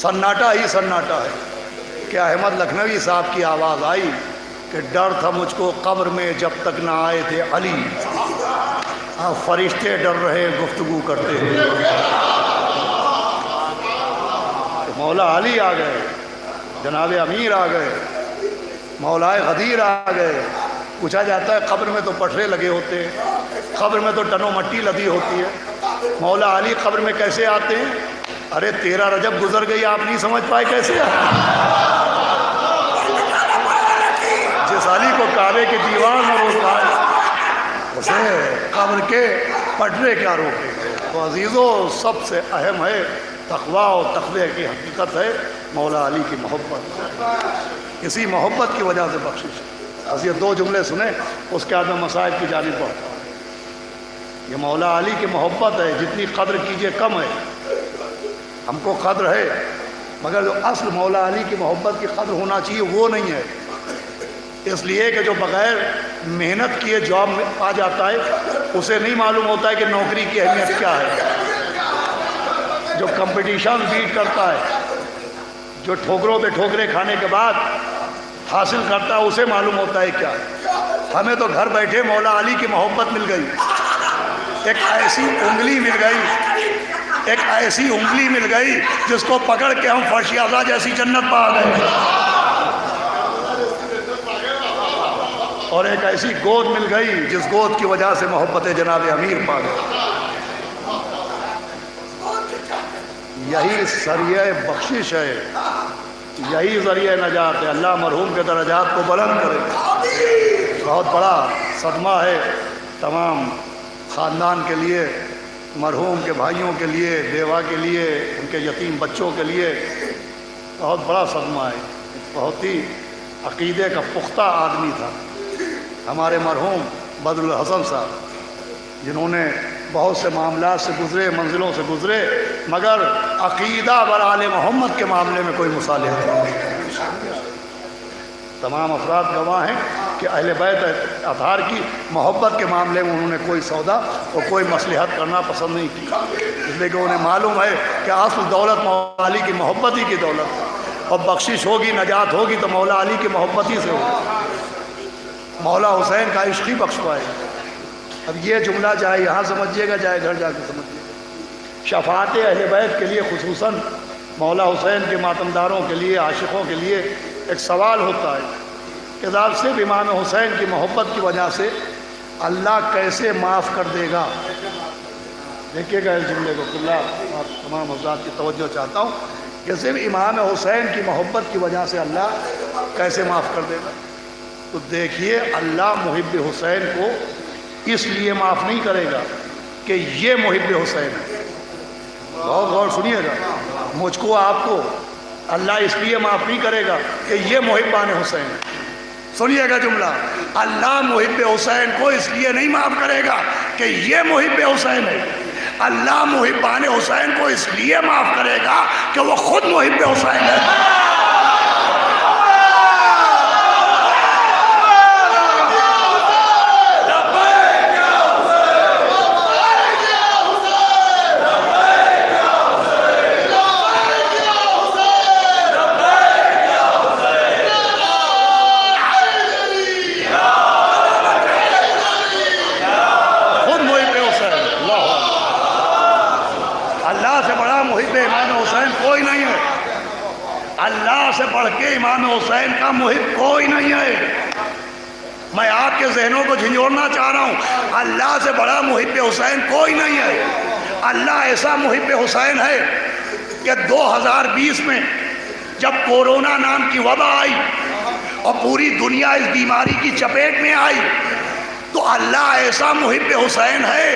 سناٹا ہی سناٹا ہے۔ کہ احمد لکھنوی صاحب کی آواز آئی کہ ڈر تھا مجھ کو قبر میں جب تک نہ آئے تھے علی، فرشتے ڈر رہے گفتگو کرتے ہیں۔ مولا علی آ گئے، جناب امیر آ گئے، مولا غدیر آ گئے۔ پوچھا جاتا ہے قبر میں تو پٹھرے لگے ہوتے ہیں، قبر میں تو ٹنو مٹی لدی ہوتی ہے، مولا علی قبر میں کیسے آتے ہیں؟ ارے 13 رجب گزر گئی، آپ نہیں سمجھ پائے کیسے آئے؟ جس علی کو کعبے کے دیوار میں روکا اسے قبر کے پٹرے کیا روکے؟ تو عزیزو، سب سے اہم ہے تقویٰ و تقوی کی حقیقت ہے مولا علی کی محبت۔ اسی محبت کی وجہ سے بخشش ہے۔ بس یہ 2 جملے سنیں، اس کے بعد میں مسائل کی جانب بڑھتا ہوں۔ یہ مولا علی کی محبت ہے، جتنی قدر کیجئے کم ہے۔ ہم کو قدر ہے، مگر جو اصل مولا علی کی محبت کی قدر ہونا چاہیے وہ نہیں ہے۔ اس لیے کہ جو بغیر محنت کیے جاب میں آ جاتا ہے اسے نہیں معلوم ہوتا ہے کہ نوکری کی اہمیت کیا ہے۔ جو کمپٹیشن بیٹ کرتا ہے، جو ٹھوکروں پہ ٹھوکرے کھانے کے بعد حاصل کرتا ہے، اسے معلوم ہوتا ہے کیا ہے۔ ہمیں تو گھر بیٹھے مولا علی کی محبت مل گئی، ایک ایسی انگلی مل گئی، ایک ایسی انگلی مل گئی جس کو پکڑ کے ہم فرش اعلیٰ جیسی جنت پا گئے، اور ایک ایسی گود مل گئی جس گود کی وجہ سے محبت جناب امیر پا گئے۔ یہی ذریعہ بخشش ہے، یہی ذریعہ نجات ہے۔ اللہ مرحوم کے درجات کو بلند کرے۔ بہت بڑا صدمہ ہے تمام خاندان کے لیے، مرحوم کے بھائیوں کے لیے، بیوہ کے لیے، ان کے یتیم بچوں کے لیے بہت بڑا صدمہ ہے۔ بہت ہی عقیدے کا پختہ آدمی تھا ہمارے مرحوم بدر الحسن صاحب، جنہوں نے بہت سے معاملات سے گزرے، منزلوں سے گزرے، مگر عقیدہ بر آل محمد کے معاملے میں کوئی مصالحت نہیں۔ تمام افراد گواہ ہیں کہ اہل بیت اطہار کی محبت کے معاملے میں انہوں نے کوئی سودا اور کوئی مصلحت کرنا پسند نہیں کی، اس لیے کہ انہیں معلوم ہے کہ اصل دولت مولا علی کی محبت ہی کی دولت ہے، اور بخشش ہوگی، نجات ہوگی تو مولا علی کی محبت ہی سے ہوگی۔ مولا حسین کا عشق ہی بخش پائے۔ اب یہ جملہ چاہے یہاں سمجھیے گا چاہے گھر جا کے سمجھیے گا، شفاعت اہل بیت کے لیے، خصوصاً مولا حسین کے ماتمداروں کے لیے، عاشقوں کے لیے ایک سوال ہوتا ہے کہ صرف امام حسین کی محبت کی وجہ سے اللہ کیسے معاف کر دے گا؟ دیکھیے گا اس جملے کو، اللہ آپ تمام حضرات کی توجہ چاہتا ہوں کہ صرف امام حسین کی محبت کی وجہ سے اللہ کیسے معاف کر دے گا؟ تو دیکھیے، اللہ محب حسین کو اس لیے معاف نہیں کرے گا کہ یہ محب حسین ہے. بہت غور سنیے گا. مجھ کو آپ کو اللہ اس لیے معاف نہیں کرے گا کہ یہ محبان حسین ہے. سنیے گا جملہ, اللہ محب حسین کو اس لیے نہیں معاف کرے گا کہ یہ محب حسین ہے. اللہ محبان حسین کو اس لیے معاف کرے گا کہ وہ خود محب حسین ہے. اللہ سے بڑھ کے امام حسین کا محب کوئی نہیں ہے. میں آپ کے ذہنوں کو جھنجھوڑنا چاہ رہا ہوں. اللہ سے بڑا محب حسین کوئی نہیں ہے. اللہ ایسا محب حسین ہے کہ 2020 میں جب کورونا نام کی وبا آئی اور پوری دنیا اس بیماری کی چپیٹ میں آئی, تو اللہ ایسا محب حسین ہے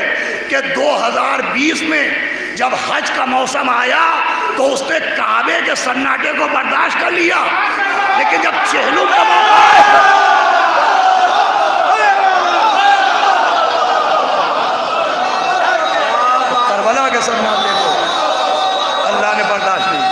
کہ 2020 میں جب حج کا موسم آیا تو اس نے کعبے کے سناٹے کو برداشت کر لیا, لیکن جب چہلم کا موقع آیا کربلا کے سناٹے کو اللہ نے برداشت نہیں.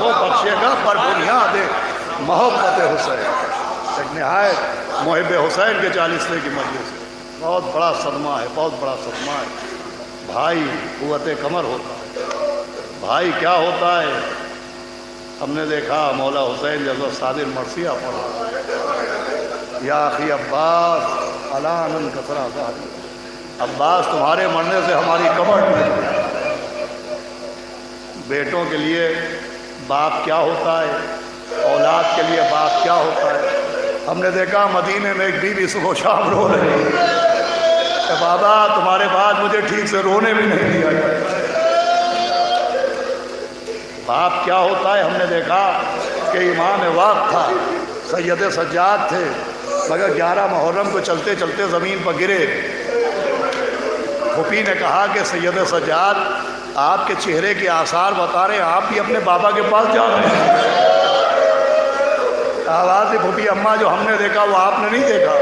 وہ بخشے گا پر بنیاد محبت حسین. ایک نہایت محب حسین کے 40ویں کی مجلس ہے. بہت بڑا صدمہ ہے, بہت بڑا صدمہ ہے. بھائی قوت کمر ہوتا ہے. بھائی کیا ہوتا ہے؟ ہم نے دیکھا مولا حسین جیسا صادر مرثیہ پڑھا, یا اخی عباس علی ان کثرا ذات. عباس تمہارے مرنے سے ہماری کمر ٹوٹ گئی. بیٹوں کے لیے باپ کیا ہوتا ہے, اولاد کے لیے باپ کیا ہوتا ہے. ہم نے دیکھا مدینے میں ایک بیوی صبح و شام رو رہی ہے کہ بابا تمہارے بعد مجھے ٹھیک سے رونے بھی نہیں دیا جاتا. باپ کیا ہوتا ہے؟ ہم نے دیکھا کہ امام وقت تھا, سید سجاد تھے, مگر 11 محرم کو چلتے چلتے زمین پر گرے. پھوپھی نے کہا کہ سید سجاد آپ کے چہرے کے آثار بتا رہے ہیں, آپ بھی اپنے بابا کے پاس جا رہے ہیں. آواز سے پھوپھی اماں جو ہم نے دیکھا وہ آپ نے نہیں دیکھا.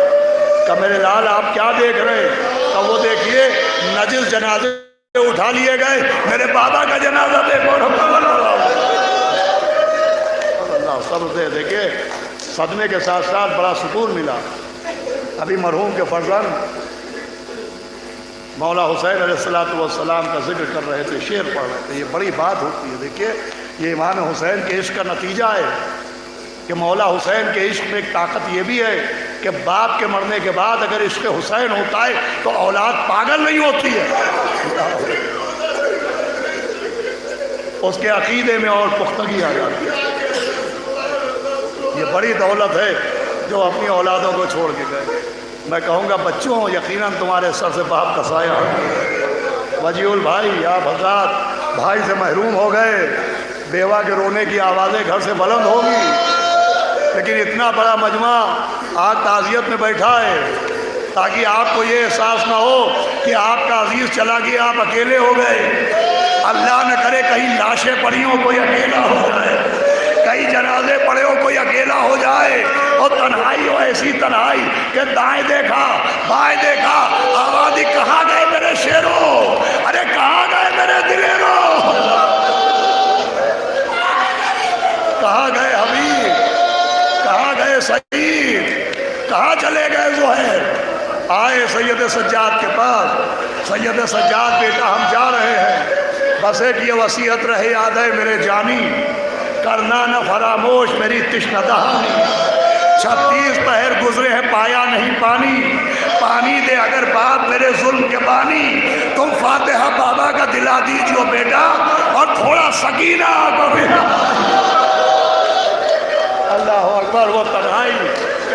کہ میرے لال آپ کیا دیکھ رہے؟ کہ وہ دیکھیے نجس جنازے اٹھا لیے گئے, میرے بابا کا جنازہ دیکھو. اللہ صبر دے. دیکھیے صدمے کے ساتھ ساتھ بڑا سکون ملا. ابھی مرحوم کے فرزند مولا حسین علیہ السلام کا ذکر کر رہے تھے, شعر پڑھ رہے تھے. یہ بڑی بات ہوتی ہے. دیکھیے یہ امام حسین کے عشق کا نتیجہ ہے کہ مولا حسین کے عشق میں ایک طاقت یہ بھی ہے کہ باپ کے مرنے کے بعد اگر عشق حسین ہوتا ہے تو اولاد پاگل نہیں ہوتی ہے. اس کے عقیدے میں اور پختگی آ جاتی ہے. یہ بڑی دولت ہے جو اپنی اولادوں کو چھوڑ کے گئے. میں کہوں گا بچوں یقیناً تمہارے سر سے باپ کا سایہ ہے. وجیہ البھائی آپ حضرات بھائی سے محروم ہو گئے, بیوہ کے رونے کی آوازیں گھر سے بلند ہوگی, لیکن اتنا بڑا مجمع آج تعزیت میں بیٹھا ہے تاکہ آپ کو یہ احساس نہ ہو کہ آپ کا عزیز چلا گیا, آپ اکیلے ہو گئے. اللہ نہ کرے کہیں لاشیں پڑی ہوں کوئی اکیلا ہو جائے, کئی جنازے پڑے ہو کوئی اکیلا ہو جائے, اور تنہائی ہو ایسی تنہائی کہ دائیں دیکھا بائیں دیکھا, آوازی کہاں گئے میرے شیروں, ارے کہاں گئے میرے دلیروں, کہاں گئے حبیب, کہاں گئے سعید, کہاں چلے گئے زہیر. آئے سید سجاد کے پاس. سید سجاد بیٹا ہم جا رہے ہیں, بس ایک یہ وصیت رہے یاد ہے میرے جانی, کرنا نہ فراموش میری تشنہ دہانی. 36 پہر گزرے ہیں پایا نہیں پانی, پانی دے اگر باپ میرے ظلم کے بانی. تم فاتحہ بابا کا دلا دیجیو بیٹا, اور تھوڑا سکینہ کو بھی. اللہ اکبر. وہ تنہائی